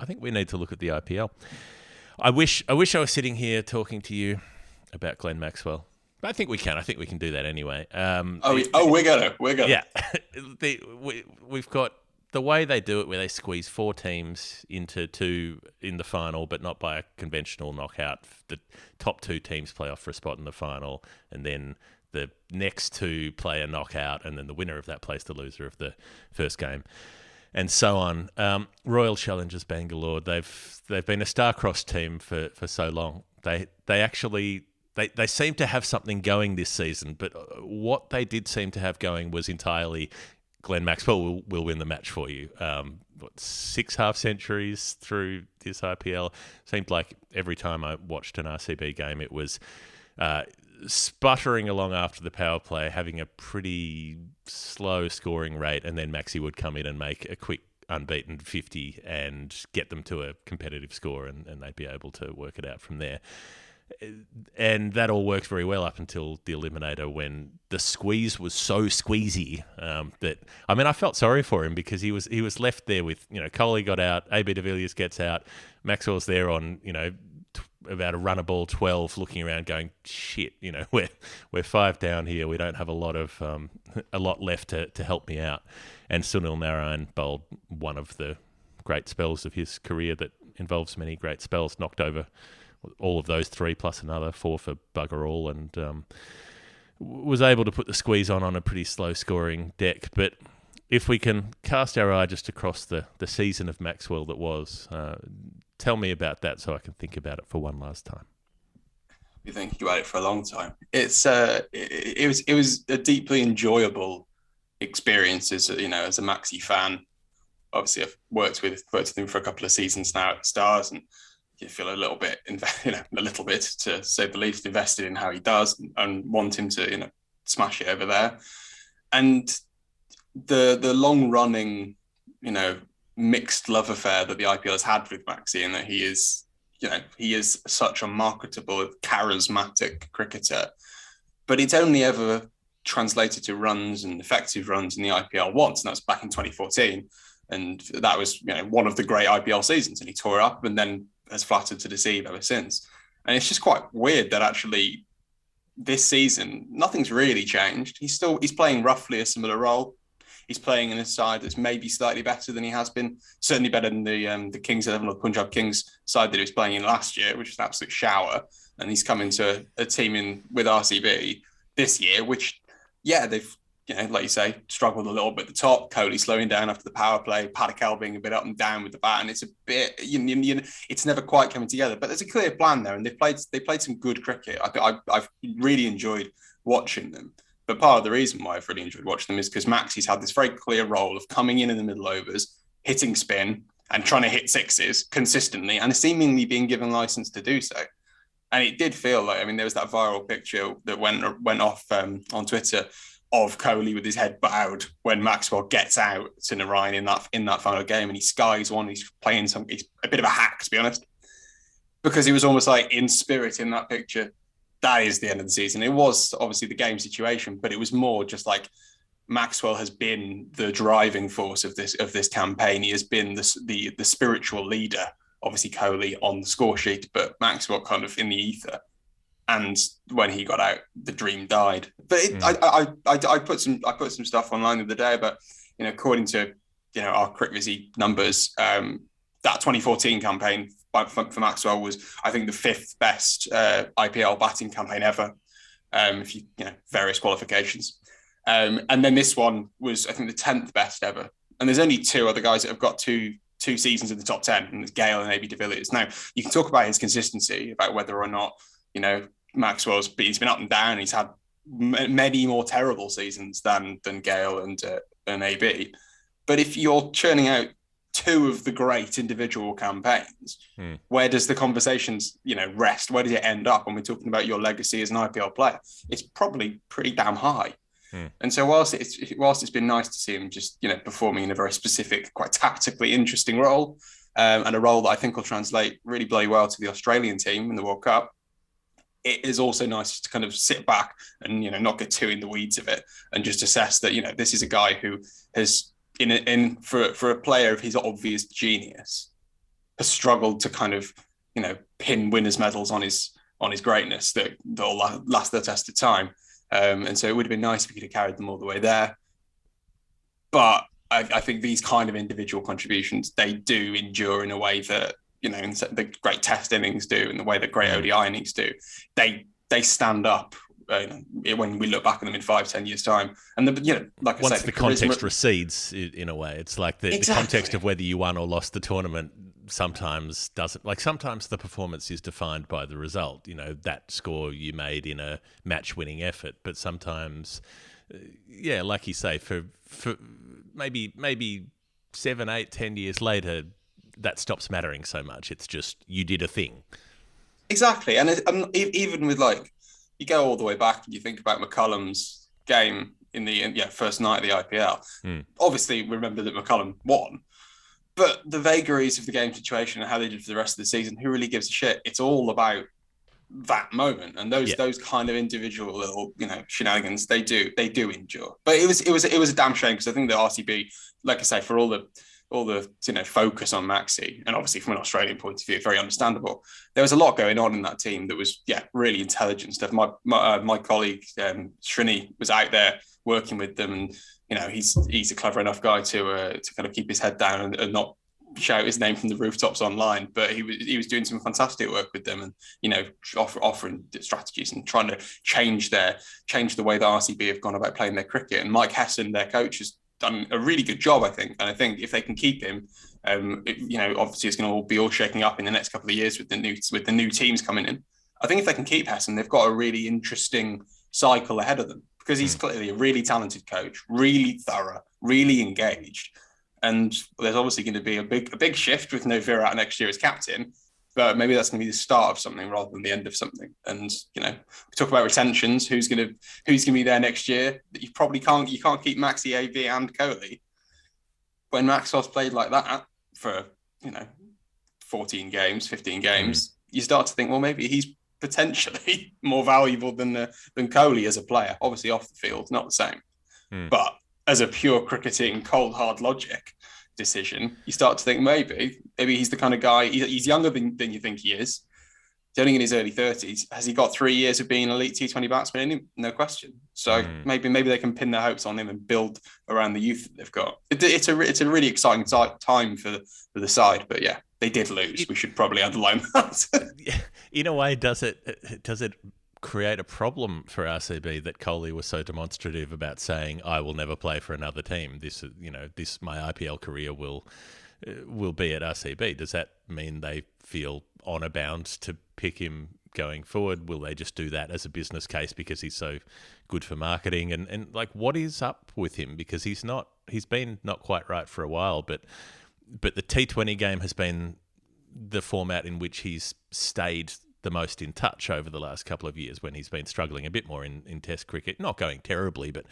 I think we need to look at the IPL. I wish I was sitting here talking to you about Glenn Maxwell. But I think we can. I think we can do that anyway. We're gonna. Yeah, we've got the way they do it, where they squeeze 4 teams into 2 in the final, but not by a conventional knockout. The top 2 teams play off for a spot in the final, and then the next 2 play a knockout, and then the winner of that plays the loser of the first game, and so on. Royal Challengers Bangalore, they've been a star-crossed team for so long. They actually. They seem to have something going this season, but what they did seem to have going was entirely Glenn Maxwell will win the match for you. 6 half-centuries through this IPL. Seemed like every time I watched an RCB game, it was sputtering along after the power play, having a pretty slow scoring rate, and then Maxi would come in and make a quick unbeaten 50 and get them to a competitive score, and they'd be able to work it out from there. And that all worked very well up until the eliminator, when the squeeze was so squeezy that, I mean, I felt sorry for him, because he was left there with, Kohli got out, AB de Villiers gets out, Maxwell's there on, about a runner ball 12, looking around going, shit, we're 5 down here, we don't have a lot left to help me out. And Sunil Narine bowled one of the great spells of his career that involves many great spells, knocked over all of those 3 plus another 4 for bugger all, and was able to put the squeeze on a pretty slow scoring deck. But if we can cast our eye just across the season of Maxwell that was, tell me about that so I can think about it for one last time. Been thinking about it for a long time. It was a deeply enjoyable experience as a Maxi fan. Obviously, I've worked with him for a couple of seasons now at Stars, and you feel a little bit, to say the least, invested in how he does, and want him to, smash it over there. And the long running, mixed love affair that the IPL has had with Maxi, and that he is such a marketable, charismatic cricketer, but it's only ever translated to runs and effective runs in the IPL once, and that's back in 2014. And that was, one of the great IPL seasons, and he tore it up and then has flattered to deceive ever since. And it's just quite weird that actually this season, nothing's really changed. He's playing roughly a similar role. He's playing in a side that's maybe slightly better than he has been, certainly better than the Kings 11 or Punjab Kings side that he was playing in last year, which was an absolute shower. And he's come into a team with RCB this year, which, they've, like you say, struggled a little bit at the top. Kohli slowing down after the power play, Padikkal being a bit up and down with the bat, and it's a bit, it's never quite coming together. But there's a clear plan there, and they played some good cricket. I've really enjoyed watching them. But part of the reason why I've really enjoyed watching them is because Maxi's had this very clear role of coming in the middle overs, hitting spin, and trying to hit sixes consistently, and seemingly being given license to do so. And it did feel like, there was that viral picture that went off on Twitter of Kohli with his head bowed when Maxwell gets out to Narine in that final game, and he skies one. He's playing he's a bit of a hack, to be honest, because he was almost like in spirit in that picture. That is the end of the season. It was obviously the game situation, but it was more just like Maxwell has been the driving force of this campaign. He has been the spiritual leader. Obviously Kohli on the score sheet, but Maxwell kind of in the ether. And when he got out, the dream died. But I put some stuff online the other day about, according to our CricViz numbers, that 2014 campaign for Maxwell was, I think, the 5th best IPL batting campaign ever. If you various qualifications, and then this one was, I think, the 10th best ever. And there's only 2 other guys that have got two seasons in the top 10, and it's Gale and AB de Villiers. Now you can talk about his consistency, about whether or not he's been up and down. He's had many more terrible seasons than Gale and AB. But if you're churning out 2 of the great individual campaigns, where does the conversations, rest? Where does it end up when we're talking about your legacy as an IPL player? It's probably pretty damn high. And so whilst it's been nice to see him just, performing in a very specific, quite tactically interesting role, and a role that I think will translate really bloody well to the Australian team in the World Cup, it is also nice to kind of sit back and, not get too in the weeds of it, and just assess that, this is a guy who has, for a player of his obvious genius, has struggled to kind of, pin winners' medals on his greatness that'll last the test of time. And so it would have been nice if we could have carried them all the way there. But I think these kind of individual contributions, they do endure in a way that, the great test innings do, and the way that great ODI innings do. They stand up when we look back at them in 5-10 years time. And like I once say, the context recedes, in a way, it's like the context of whether you won or lost the tournament sometimes doesn't, like sometimes the performance is defined by the result, that score you made in a match-winning effort, but sometimes, like you say, for maybe 7, 8, 10 years later, that stops mattering so much. It's just you did a thing. Exactly, and even with you go all the way back and you think about McCullum's game in the first night of the IPL. Obviously, remember that McCullum won. But the vagaries of the game situation and how they did for the rest of the season, who really gives a shit? It's all about that moment, and those kind of individual little shenanigans they do endure. But it was a damn shame, because I think the RCB, like I say, for all the focus on Maxi, and obviously from an Australian point of view, very understandable. There was a lot going on in that team that was really intelligent stuff. My colleague Srini was out there working with them, and he's a clever enough guy to kind of keep his head down and not shout his name from the rooftops online. But he was doing some fantastic work with them, and offering strategies and trying to change the way the RCB have gone about playing their cricket. And Mike Hesson, their coach, has done a really good job, I think. And I think if they can keep him, obviously it's going to be all shaking up in the next couple of years with the new teams coming in. I think if they can keep Hesson, they've got a really interesting cycle ahead of them, because he's clearly a really talented coach, really thorough, really engaged. And there's obviously going to be a big shift with no Virat next year as captain, but maybe that's going to be the start of something rather than the end of something. And we talk about retentions. Who's going to be there next year? You probably can't keep Maxi, AB, and Kohli. When Maxwell's played like that for 14 games, 15 games, you start to think, well, maybe he's potentially more valuable than Kohli as a player. Obviously off the field, not the same. But as a pure cricketing, cold, hard logic decision, you start to think maybe he's the kind of guy, he's younger than you think he is. He's only in his early 30s. Has he got 3 years of being an elite T20 batsman in him? No question. So maybe they can pin their hopes on him and build around the youth that they've got. It's a really exciting time for the side. But yeah, they did lose. We should probably underline that. In a way, does it create a problem for RCB that Kohli was so demonstrative about saying, "I will never play for another team. This my IPL career will be at RCB." Does that mean they feel honour bound to pick him going forward? Will they just do that as a business case because he's so good for marketing? And what is up with him? Because he's been not quite right for a while, but the T20 game has been the format in which he's stayed the most in touch over the last couple of years, when he's been struggling a bit more in Test cricket, not going terribly, but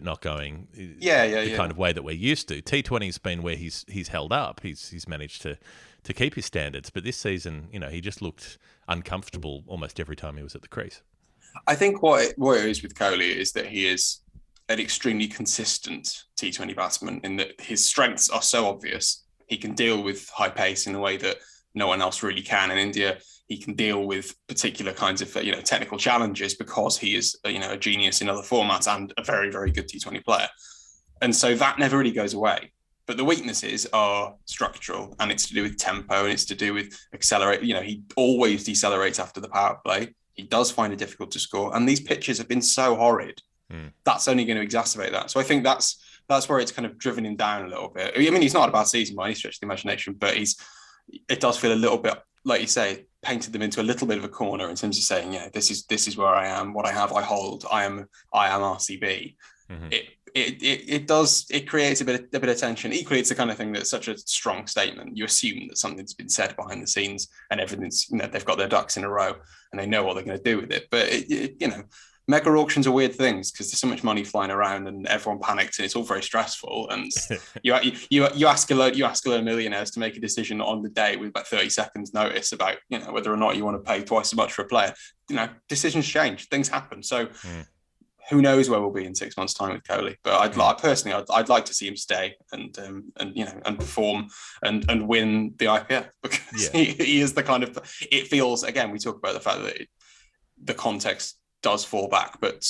not going the kind of way that we're used to. T20's been where he's held up. He's managed to keep his standards, but this season, he just looked uncomfortable almost every time he was at the crease. I think what it is with Kohli is that he is an extremely consistent T20 batsman, in that his strengths are so obvious. He can deal with high pace in a way that no one else really can in India. He can deal with particular kinds of technical challenges because he is a genius in other formats and a very, very good T20 player. And so that never really goes away. But the weaknesses are structural, and it's to do with tempo, and it's to do with accelerate. He always decelerates after the power play. He does find it difficult to score, and these pitches have been so horrid. That's only going to exacerbate that. So I think that's where it's kind of driven him down a little bit. I mean, he's not had a bad season by any stretch of the imagination, but it does feel a little bit, like you say, painted them into a little bit of a corner in terms of saying, this is where I am, what I have, I hold, I am RCB. It creates a bit of tension. Equally, it's the kind of thing that's such a strong statement. You assume that something's been said behind the scenes and everything's, they've got their ducks in a row and they know what they're going to do with it. But mega auctions are weird things because there's so much money flying around and everyone panics and it's all very stressful. And you ask a load of millionaires to make a decision on the day with about 30 seconds notice about whether or not you want to pay twice as much for a player. Decisions change, things happen. So who knows where we'll be in 6 months' time with Kohli? But I'd like to see him stay and perform and win the IPL. Yeah. He is the kind of, it feels, again, we talk about the fact that the context does fall back, but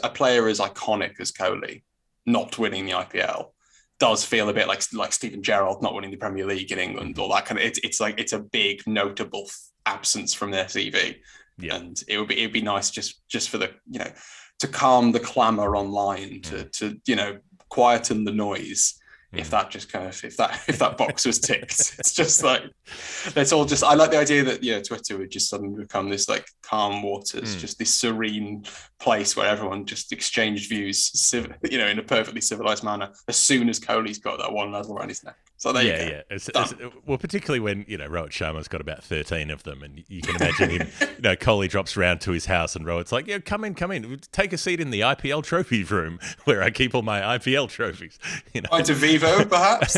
a player as iconic as Kohli not winning the IPL does feel a bit like Steven Gerrard not winning the Premier League in England, or that kind of, it's a big notable absence from their CV. Yeah. And it'd be nice just for the, to calm the clamour online, to quieten the noise. If that just kind of, if that box was ticked, it's just like, let's all just, I like the idea that, Twitter would just suddenly become this like calm waters, just this serene place where everyone just exchanged views, in a perfectly civilized manner as soon as Kohli's got that one level around his neck. So there you go. Well, particularly when, Rohit Sharma's got about 13 of them, and you can imagine him, Kohli drops round to his house and Rohit's like, come in, take a seat in the IPL trophy room where I keep all my IPL trophies. Point of Vivo, perhaps.